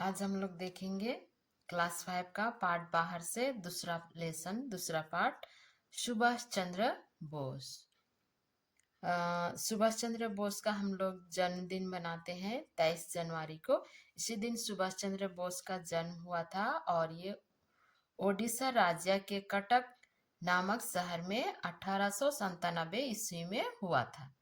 आज हम लोग देखेंगे क्लास 5 का पार्ट बाहर से दूसरा लेसन दूसरा पार्ट सुभाष चंद्र बोस। सुभाष चंद्र बोस का हम लोग जन्मदिन मनाते हैं 23 जनवरी को। इसी दिन सुभाष चंद्र बोस का जन्म हुआ था और ये ओडिशा राज्य के कटक नामक शहर में 1897 ईस्वी में हुआ था।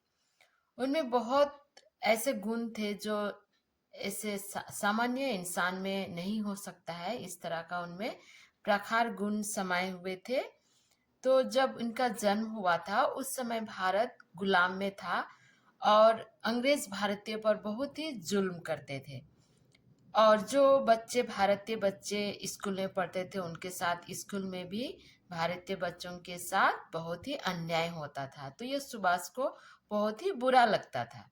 उनमें बहुत ऐसे गुण थे जो ऐसे सामान्य इंसान में नहीं हो सकता है। इस तरह का उनमें प्रखर गुण समाये हुए थे। तो जब इनका जन्म हुआ था उस समय भारत गुलाम में था और अंग्रेज भारतीय पर बहुत ही जुल्म करते थे और जो बच्चे भारतीय बच्चे स्कूल में पढ़ते थे उनके साथ स्कूल में भी भारतीय बच्चों के साथ बहुत ही अन्याय होता था। तो ये सुभाष को बहुत ही बुरा लगता था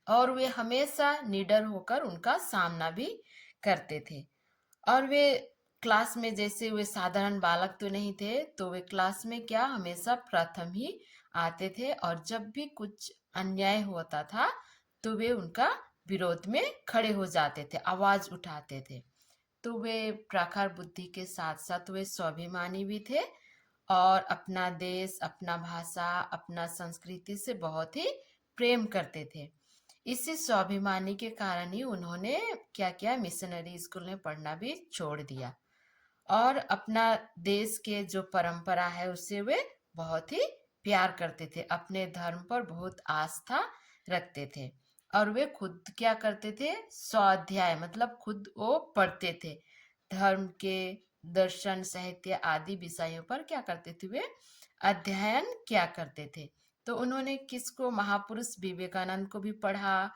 और वे हमेशा निडर होकर उनका सामना भी करते थे। और वे क्लास में जैसे वे साधारण बालक तो नहीं थे, तो वे क्लास में क्या हमेशा प्रथम ही आते थे और जब भी कुछ अन्याय होता था तो वे उनका विरोध में खड़े हो जाते थे, आवाज उठाते थे। तो वे प्रखर बुद्धि के साथ साथ वे स्वाभिमानी भी थे और अपना देश, अपना भाषा, अपना संस्कृति से बहुत ही प्रेम करते थे। इसी स्वाभिमानी के कारण ही उन्होंने क्या किया, मिशनरी स्कूल में पढ़ना भी छोड़ दिया और अपना देश के जो परंपरा है उससे वे बहुत ही प्यार करते थे, अपने धर्म पर बहुत आस्था रखते थे और वे खुद क्या करते थे, स्वाध्याय मतलब खुद वो पढ़ते थे। धर्म के दर्शन, साहित्य आदि विषयों पर क्या करते थे, वे अध्ययन क्या करते थे। तो उन्होंने किसको, महापुरुष विवेकानंद को भी पढ़ा,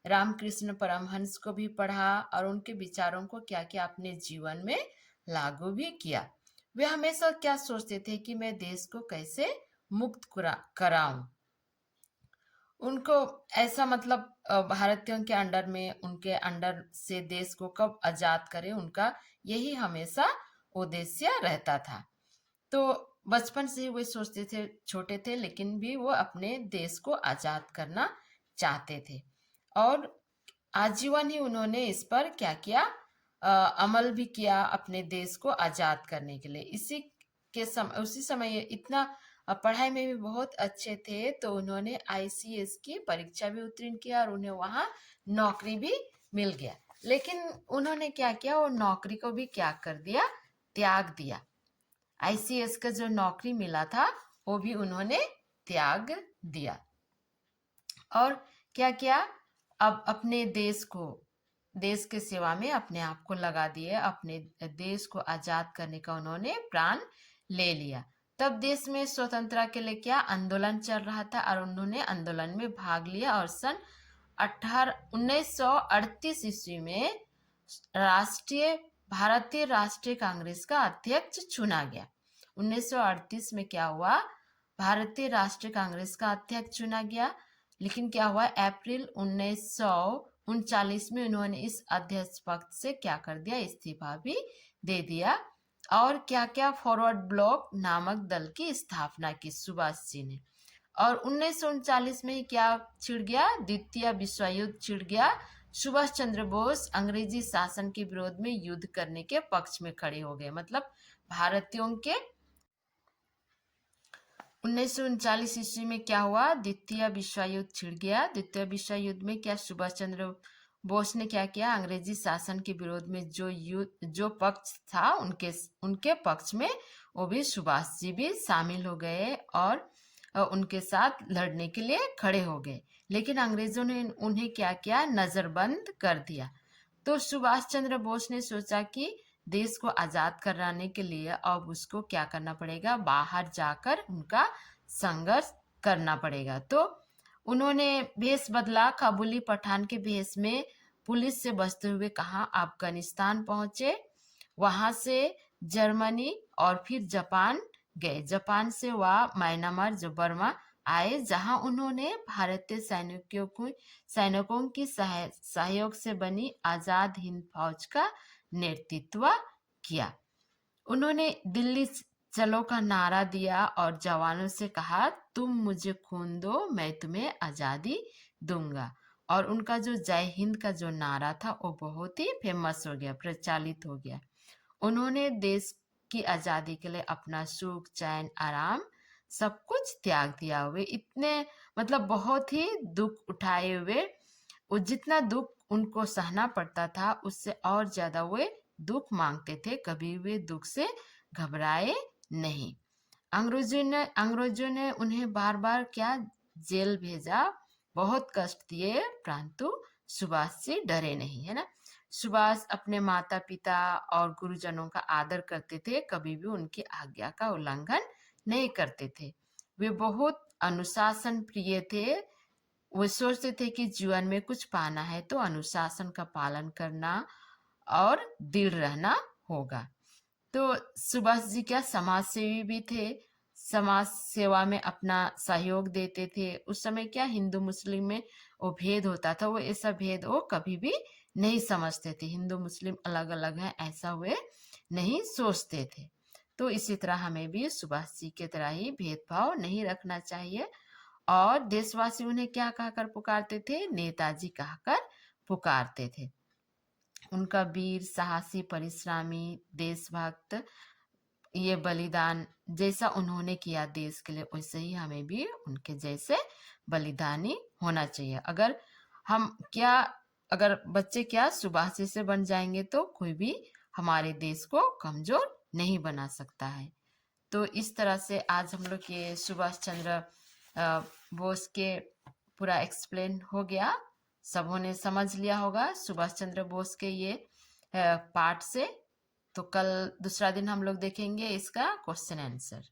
रामकृष्ण परमहंस को भी पढ़ा और उनके विचारों को क्या किया, अपने जीवन में लागू भी किया। वे हमेशा क्या सोचते थे कि मैं देश को कैसे मुक्त कराऊं। उनको ऐसा मतलब भारतीयों के अंडर में, उनके अंडर से देश को कब आजाद करें, उनका यही हमेशा उद्देश्य रहता था। तो बचपन से ही वे सोचते थे, छोटे थे लेकिन भी वो अपने देश को आजाद करना चाहते थे और आजीवन ही उन्होंने इस पर क्या किया, अमल भी किया अपने देश को आजाद करने के लिए। उसी समय ये इतना पढ़ाई में भी बहुत अच्छे थे तो उन्होंने आईसीएस की परीक्षा भी उत्तीर्ण किया और उन्हें वहां नौकरी भी मिल गया। लेकिन उन्होंने क्या किया, वो नौकरी को भी क्या कर दिया, त्याग दिया। आईसीएस का जो नौकरी मिला था वो भी उन्होंने त्याग दिया और क्या किया, अब अपने देश के सेवा में अपने आप को लगा दिए। अपने देश को आजाद करने का उन्होंने प्राण ले लिया। तब देश में स्वतंत्रता के लिए क्या आंदोलन चल रहा था और उन्होंने आंदोलन में भाग लिया और सन 1938 ईस्वी में भारतीय राष्ट्रीय कांग्रेस का अध्यक्ष चुना गया। 1938 में क्या हुआ, भारतीय राष्ट्रीय कांग्रेस का अध्यक्ष चुना गया। लेकिन क्या हुआ, अप्रैल 1939 में उन्होंने इस अध्यक्ष पद से क्या कर दिया, इस्तीफा भी दे दिया और क्या क्या, फॉरवर्ड ब्लॉक नामक दल की स्थापना की सुभाष जी ने। और 1939 में क्या छिड़ गया, द्वितीय विश्व युद्ध छिड़ गया। सुभाष चंद्र बोस अंग्रेजी शासन के विरोध में युद्ध करने के पक्ष में खड़े हो गए। मतलब भारतीयों के 1939 ईस्वी में क्या हुआ, द्वितीय विश्व युद्ध छिड़ गया। द्वितीय विश्व युद्ध में क्या, सुभाष चंद्र बोस ने क्या किया, अंग्रेजी शासन के विरोध में जो पक्ष था उनके पक्ष में वो भी सुभाष जी भी शामिल हो गए और उनके साथ लड़ने के लिए खड़े हो गए। लेकिन अंग्रेजों ने उन्हें क्या किया, नजरबंद कर दिया। तो सुभाष चंद्र बोस ने सोचा कि देश को आजाद कराने के लिए अब उसको क्या करना पड़ेगा, बाहर जाकर उनका संघर्ष करना पड़ेगा। तो उन्होंने भेष बदला, काबुली पठान के भेष में पुलिस से बचते हुए कहाँ, अफगानिस्तान पहुंचे, वहां से जर्मनी और फिर जापान गए। जापान से वह म्यांमार जो बर्मा आए, जहां उन्होंने भारतीय सैनिकों की सहयोग से बनी आजाद हिंद फौज का नेतृत्व किया। उन्होंने दिल्ली चलो का नारा दिया और जवानों से कहा, तुम मुझे खून दो मैं तुम्हें आजादी दूंगा। और उनका जो जय हिंद का जो नारा था वो बहुत ही फेमस हो गया, प्रचलित हो गया। उन्होंने देश की आजादी के लिए अपना सुख चैन आराम सब कुछ त्याग दिया हुए, इतने मतलब बहुत ही दुख उठाए हुए, वो जितना दुख उनको सहना पड़ता था उससे और ज्यादा वे दुख मांगते थे, कभी वे दुख से घबराए नहीं। अंग्रेजों ने उन्हें बार बार क्या जेल भेजा, बहुत कष्ट दिए, परंतु सुभाष जी डरे नहीं, है ना। सुभाष अपने माता पिता और गुरुजनों का आदर करते थे, कभी भी उनकी आज्ञा का उल्लंघन नहीं करते थे। वे बहुत अनुशासन प्रिय थे। वो सोचते थे कि जीवन में कुछ पाना है तो अनुशासन का पालन करना और दृढ़ रहना होगा। तो सुभाष जी क्या समाज सेवी भी थे, समाज सेवा में अपना सहयोग देते थे। उस समय क्या हिंदू मुस्लिम में वो भेद होता था, वो ऐसा भेद वो कभी भी नहीं समझते थे, हिंदू मुस्लिम अलग अलग है ऐसा वे नहीं सोचते थे। तो इसी तरह हमें भी सुभाष जी की तरह ही भेदभाव नहीं रखना चाहिए। और देशवासी उन्हें क्या कहकर पुकारते थे, नेताजी कहकर पुकारते थे। उनका वीर साहसी परिश्रमी देशभक्त, ये बलिदान जैसा उन्होंने किया देश के लिए वैसे ही हमें भी उनके जैसे बलिदानी होना चाहिए। अगर बच्चे क्या सुभाष जैसे बन जाएंगे तो कोई भी हमारे देश को कमजोर नहीं बना सकता है। तो इस तरह से आज हम लोग ये सुभाष चंद्र बोस के पूरा एक्सप्लेन हो गया, सबों ने समझ लिया होगा सुभाष चंद्र बोस के ये पार्ट से। तो कल दूसरा दिन हम लोग देखेंगे इसका क्वेश्चन आंसर।